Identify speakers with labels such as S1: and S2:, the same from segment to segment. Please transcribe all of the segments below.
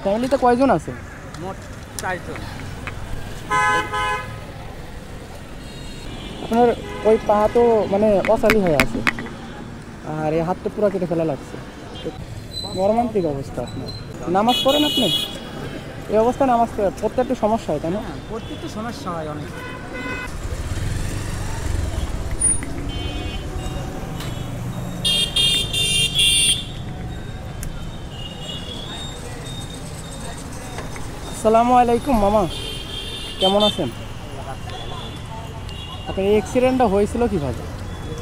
S1: ফ্যামিলিতে কয়জন আছে?
S2: মোট 4 জন।
S1: আপনার ওই পা তো মানে অসালি হয়ে আছে, আর এই হাতটা পুরো কেটে ফেলা লাগছে। মর্মান্তিক অবস্থা আপনার। নামাজ পড়েন আপনি? এই অবস্থায় নামাজ পড়তে একটু সমস্যা হয়, তাই না?
S2: হ্যাঁ, পড়তে তো সমস্যা হয় অনেক।
S1: আসসালামু আলাইকুম মামা, কেমন আছেন? আপনার এই অ্যাক্সিডেন্টটা হয়েছিল কীভাবে?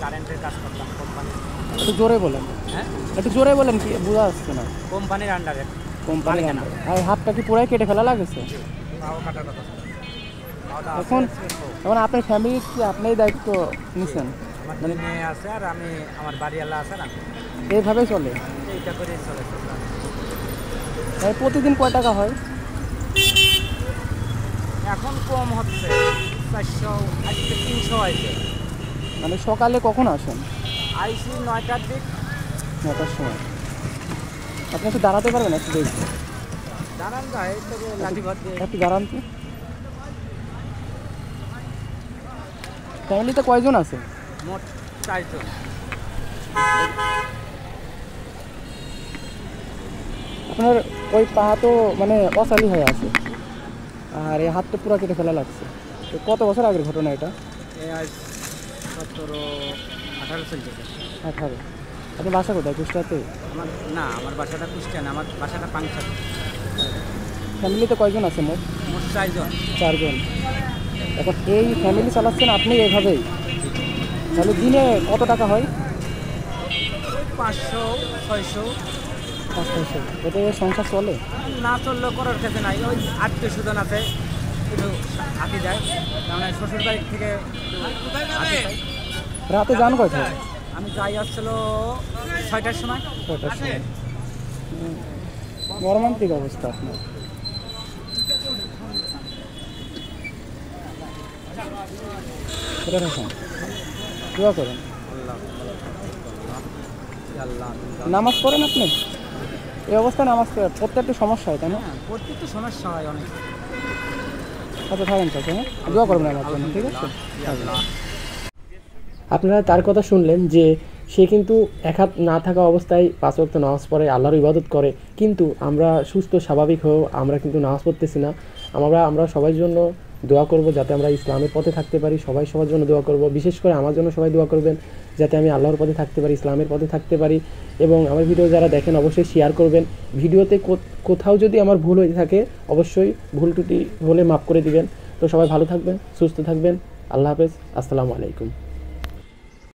S2: কারেন্টের কাজ করতাম কোম্পানির।
S1: একটু জোরে বলেন।
S2: হ্যাঁ,
S1: একটু জোরে বলেন, কি বোঝা যাচ্ছে না।
S2: কোম্পানির আন্ডারে।
S1: কোম্পানি আর হাতটা কি পুরাই কেটে ফেলা লাগেছে?
S2: পাও কাটার কথা ছিল। পাওটা
S1: এখন
S2: আছে,
S1: এখন আপনার ফ্যামিলির কি আপনিই দায়িত্ব নিছেন?
S2: আমার দুই মেয়ে আছে আর আমি, আমার বাড়িওয়ালা আছে না,
S1: এইভাবেই চলে?
S2: এইটা করে চলে।
S1: প্রতিদিন কয় টাকা হয়?
S2: এখন কম হচ্ছে, 400, আজকে 300 হয়েছে।
S1: মানে সকালে কখন আসেন?
S2: আইসি 9টার দিক।
S1: 9টার সময়। আপনি একটু দাঁড়াতে পারবেন? একটু দেখবেন,
S2: দাঁড়ান যায় তবে লাঠি ঘর দিয়ে।
S1: একটু দাঁড়ান তো। ফ্যামিলিতে কয়জন আছে?
S2: মোট 4 জন।
S1: আপনার ওই পা তো মানে অসালি হয়ে আছে, আর এই হাতটা পুরো কেটে ফেলা লাগছে। তো কত বছর আগের ঘটনা এটা?
S2: আজ 17-18 চলছে।
S1: 18। আপনি বাসা কোথায়? কুষ্টিয়াতে?
S2: আমার বাসাটা কুষ্টিয়া না, আমার বাসাটা পাংশা।
S1: ফ্যামিলিতে কয়জন আছে মোট?
S2: মোট 4 জন।
S1: 4 জন। এখন এই ফ্যামিলি চালাচ্ছেন আপনি এইভাবেই? তাহলে দিনে কত টাকা হয়?
S2: 500-600।
S1: 500। এতে সংসার চলে?
S2: না চললেও করার কাছে নাই, ওই আত্মীয় স্বজন আছে একটু হাতি যায়, কারণ শ্বশুর বাড়ির থেকে হাতি পাই।
S1: রাতে যান কয়টায়?
S2: আমি যাই আসছিল 6টার সময়।
S1: 6টার সময়। মর্মান্তিক অবস্থা আপনার। সেটা থাকুন, দোয়া করেন। নামাজ পড়েন আপনি? এই অবস্থায় নামাজ পড়তে একটু সমস্যা হয়, তাই না?
S2: হ্যাঁ, পড়তে তো সমস্যা হয় অনেক।
S1: আচ্ছা থাকেন চাচা, হ্যাঁ দোয়া করবেন আমার জন্য, ঠিক আছে? আপনারা তার কথা শুনলেন যে সে কিন্তু এক হাত না থাকা অবস্থায় 5 ওয়াক্ত নামাজ পড়ে, আল্লাহর ইবাদত করে, কিন্তু আমরা সুস্থ স্বাভাবিক হয়েও আমরা কিন্তু নামাজ পড়তেছি না। আমরা সবার জন্য দোয়া করব যাতে আমরা ইসলামের পথে থাকতে পারি। সবাই সবার জন্য দোয়া করব, বিশেষ করে আমার জন্য সবাই দোয়া করবেন যাতে আমি আল্লাহর পথে থাকতে পারি, ইসলামের পথে থাকতে পারি। এবং আমার ভিডিও যারা দেখেন অবশ্যই শেয়ার করবেন। ভিডিওতে কোথাও যদি আমার ভুল হয়ে থাকে অবশ্যই ভুল ত্রুটি হলে মাফ করে দিবেন। তো সবাই ভালো থাকবেন, সুস্থ থাকবেন। আল্লাহ হাফেজ, আসসালামু আলাইকুম।